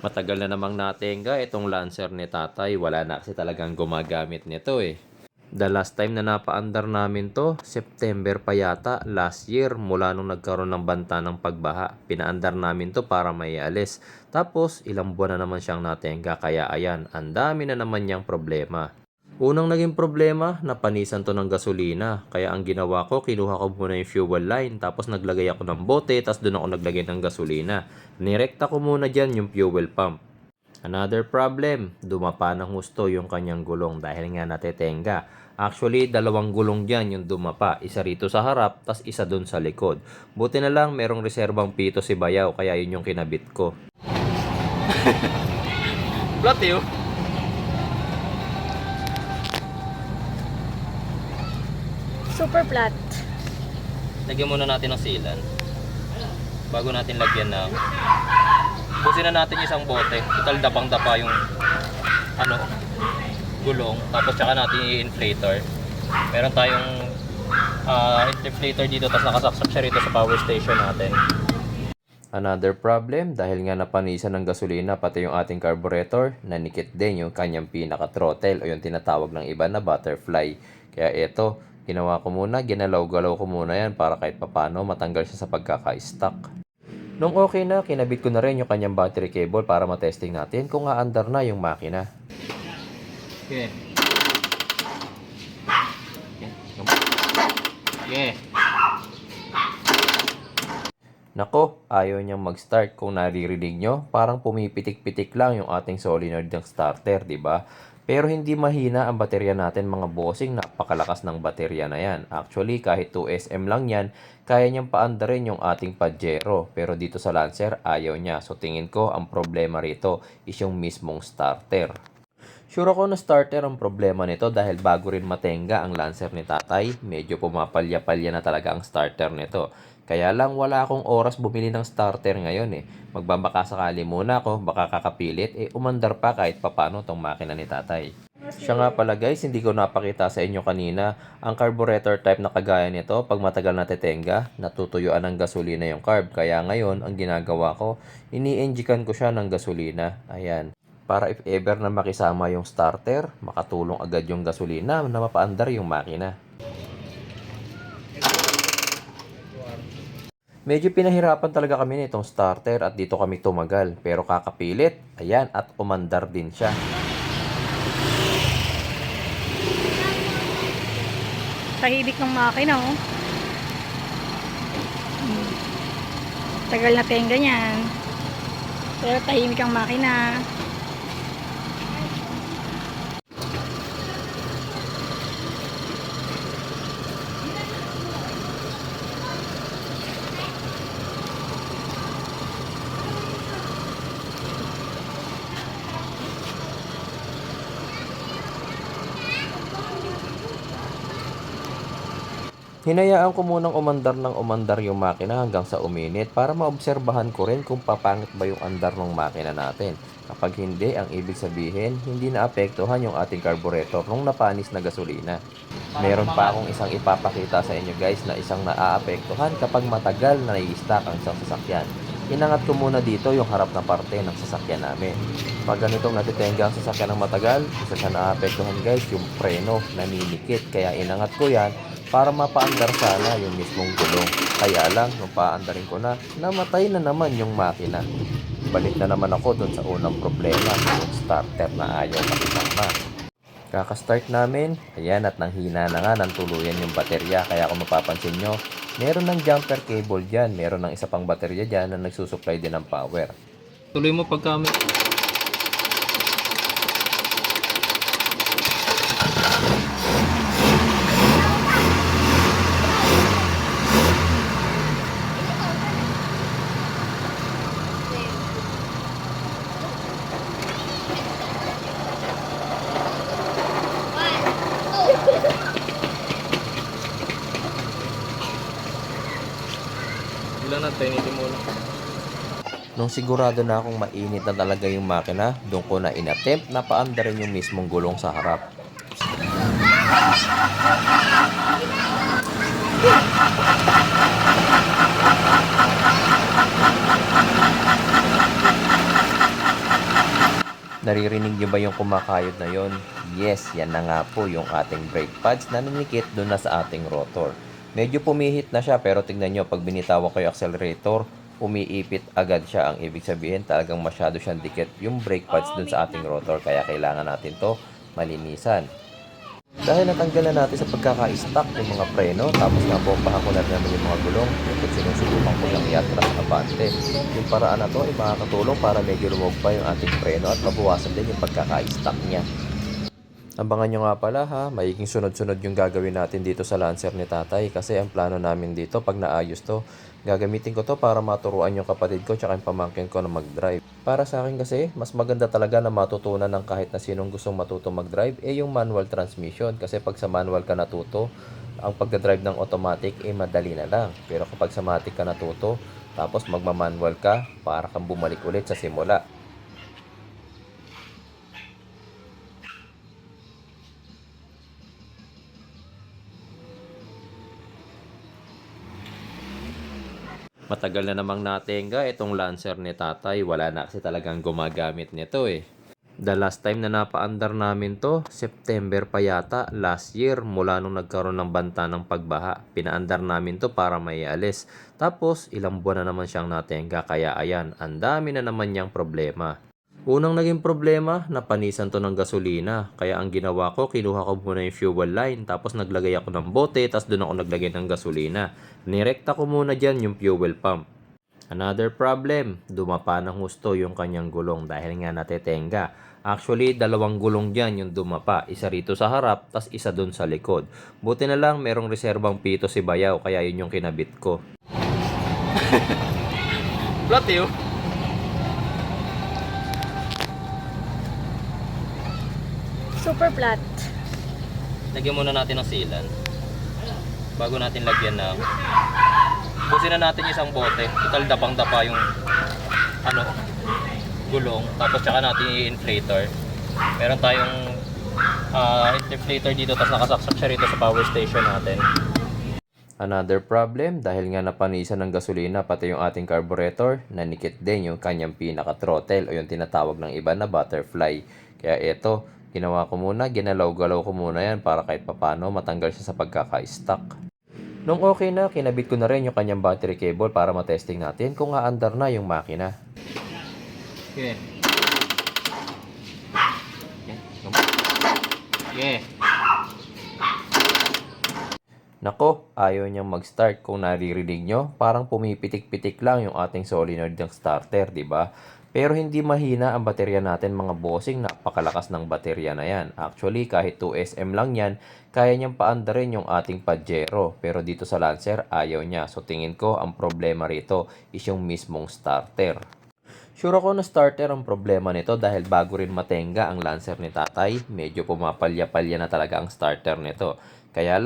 Matagal na namang natenga itong Lancer ni tatay. Wala na kasi talagang gumagamit nito eh. The last time na napaandar namin to, September pa yata, last year, mula nung nagkaroon ng banta ng pagbaha. Pinaandar namin to para may alis. Tapos, ilang buwan na naman siyang natenga, kaya ayan, ang dami na naman niyang problema. Unang naging problema, napanisan to ng gasolina. Kaya ang ginawa ko, kinuha ko muna yung fuel line, tapos naglagay ako ng bote, tapos doon ako naglagay ng gasolina. Nirekta ko muna dyan yung fuel pump. Another problem, dumapa ng husto yung kanyang gulong dahil nga natetenga. Actually, dalawang gulong dyan yung dumapa. Isa rito sa harap, tas isa dun sa likod. Buti na lang merong reserbang pito si Bayaw, kaya yun yung kinabit ko. Flat yun. Super flat. Lagyan muna natin ng sealant. Bago natin lagyan ng... Busin na natin isang bote. Total dapang-dapa yung gulong. Tapos tsaka natin i-inflator. Meron tayong inflator dito, tapos nakasaksak siya rito sa power station natin. Another problem, dahil nga napanisan ng gasolina pati yung ating carburetor, nanikit din yung kanyang pinaka-throttle o yung tinatawag ng iba na butterfly. Kaya ito, ginawa ko muna, ginalaw-galaw ko muna yan para kahit papano matanggal siya sa pagkaka-stuck. Nung okay na, kinabit ko na rin yung kanyang battery cable para matesting natin kung aandar na yung makina. Okay. Okay. Nako, ayaw niyang mag-start. Kung naririnig nyo, parang pumipitik-pitik lang yung ating solenoid ng starter, di ba? Pero hindi mahina ang baterya natin mga bossing, napakalakas ng baterya na yan. Actually, kahit 2SM lang yan, kaya niyang paandarin yung ating Pajero. Pero dito sa Lancer, ayaw niya. So tingin ko, ang problema rito is yung mismong starter. Sure ako na starter ang problema nito dahil bago rin matenga ang Lancer ni tatay, medyo pumapalya-palya na talaga ang starter nito. Kaya lang wala akong oras bumili ng starter ngayon eh. Magbabaka sakali muna ako, baka kakapilit, umandar pa kahit papano tong makina ni tatay. Siya nga pala guys, hindi ko napakita sa inyo kanina, ang carburetor type na kagaya nito, pag matagal natetenga, natutuyuan ng gasolina yung carb. Kaya ngayon, ang ginagawa ko, ini-enjikan ko siya ng gasolina. Ayan. Para if ever na makisama yung starter, makatulong agad yung gasolina na mapaandar yung makina. Medyo pinahirapan talaga kami nitong starter at dito kami tumagal. Pero kakapilit, ayan, at umandar din siya. Tahimik ng makina, oh. Tagal na tenga niyan. Pero tahimik ang makina. Hinayaan ko munang umandar yung makina hanggang sa uminit para maobserbahan ko rin kung papangit ba yung andar ng makina natin. Kapag hindi, ang ibig sabihin, hindi naapektuhan yung ating carburetor nung napanis na gasolina. Meron pa akong isang ipapakita sa inyo guys na isang naaapektuhan kapag matagal na nai-stack ang isang sasakyan. Inangat ko muna dito yung harap na parte ng sasakyan namin. Pag ganitong natitenga ang sasakyan ng matagal, isa sa naaapektuhan guys, yung preno, naninikit. Kaya inangat ko yan para mapaandar sana yung mismong gulong. Kaya lang, nung paandarin ko na, namatay na naman yung makina. Balik na naman ako dun sa unang problema, yung starter na ayaw makisama. Kaka-start namin, ayan, at nanghina na nga ng tuluyan yung baterya. Kaya kung mapapansin nyo, meron ng jumper cable dyan, meron ng isa pang baterya dyan na nagsusupply din ng power. Tuloy mo pagka ilan natin, hindi mo lang. Nung sigurado na akong mainit na talaga yung makina, doon ko na inattempt na paandarin yung mismong gulong sa harap. Naririnig nyo ba yung kumakayod na yon? Yes, yan na nga po yung ating brake pads na nanikit doon na sa ating rotor. Medyo pumihit na siya pero tignan nyo, pag binitawan ko yung accelerator, umiipit agad siya. Ang ibig sabihin talagang masyado siyang dikit yung brake pads doon sa ating rotor, kaya kailangan natin to malinisan. Dahil natanggal na natin sa pagkaka-stock yung mga preno, tapos nabombahan ko na naman yung mga gulong, yung sinusubukan ko lang i-atras abante. Yung paraan na to ay makakatulong para medyo lumog pa yung ating preno at mabawasan din yung pagkaka-stock niya. Abangan nyo nga pala ha, magiging sunod-sunod yung gagawin natin dito sa Lancer ni Tatay kasi ang plano namin dito pag naayos to, gagamitin ko to para maturuan yung kapatid ko tsaka yung pamangkin ko na mag-drive. Para sa akin kasi, mas maganda talaga na matutunan ng kahit na sinong gustong matuto mag-drive yung manual transmission kasi pag sa manual ka natuto, ang pagdadrive ng automatic madali na lang. Pero kapag sa matic ka natuto, tapos magma-manual ka, para kang bumalik ulit sa simula. Matagal na namang natenga itong Lancer ni Tatay. Wala na kasi talagang gumagamit nito eh. The last time na napaandar namin to, September pa yata, last year, mula nung nagkaroon ng banta ng pagbaha. Pinaandar namin to para may alis. Tapos, ilang buwan na naman siyang natenga, kaya ayan, ang dami na naman niyang problema. Unang naging problema, napanisan to ng gasolina. Kaya ang ginawa ko, kinuha ko muna yung fuel line, tapos naglagay ako ng bote, tapos doon ako naglagay ng gasolina. Nirekta ko muna dyan yung fuel pump. Another problem, dumapa ng husto yung kanyang gulong dahil nga natetenga. Actually, dalawang gulong dyan yung dumapa. Isa rito sa harap, tas isa dun sa likod. Buti na lang merong reserbang pito si Bayaw, kaya yun yung kinabit ko. Flat yun. Super flat. Lagyan muna natin ng sealant. Bago natin lagyan ng... Busin na natin isang bote. Total dapang-dapa yung gulong. Tapos tsaka natin i-inflator. Meron tayong inflator dito, tapos nakasaksak siya rito sa power station natin. Another problem, dahil nga napanisan ng gasolina pati yung ating carburetor, nanikit din yung kanyang pinaka-throttle o yung tinatawag ng iba na butterfly. Kaya ito, ginawa ko muna, ginalaw-galaw ko muna yan para kahit papano matanggal siya sa pagkaka-stuck. Nung okay na, kinabit ko na rin yung kanyang battery cable para matesting natin kung aandar na yung makina. Okay. Okay. Nako, ayaw niyang mag-start. Kung naririnig nyo, parang pumipitik-pitik lang yung ating solenoid ng starter, di ba? Pero hindi mahina ang baterya natin mga bossing, napakalakas ng baterya na yan. Actually, kahit 2SM lang yan, kaya niyang paandarin yung ating Pajero. Pero dito sa Lancer, ayaw niya. So tingin ko, ang problema rito is yung mismong starter. Sure ako na starter ang problema nito dahil bago rin matenga ang Lancer ni Tatay, medyo pumapalya-palya na talaga ang starter nito. Kaya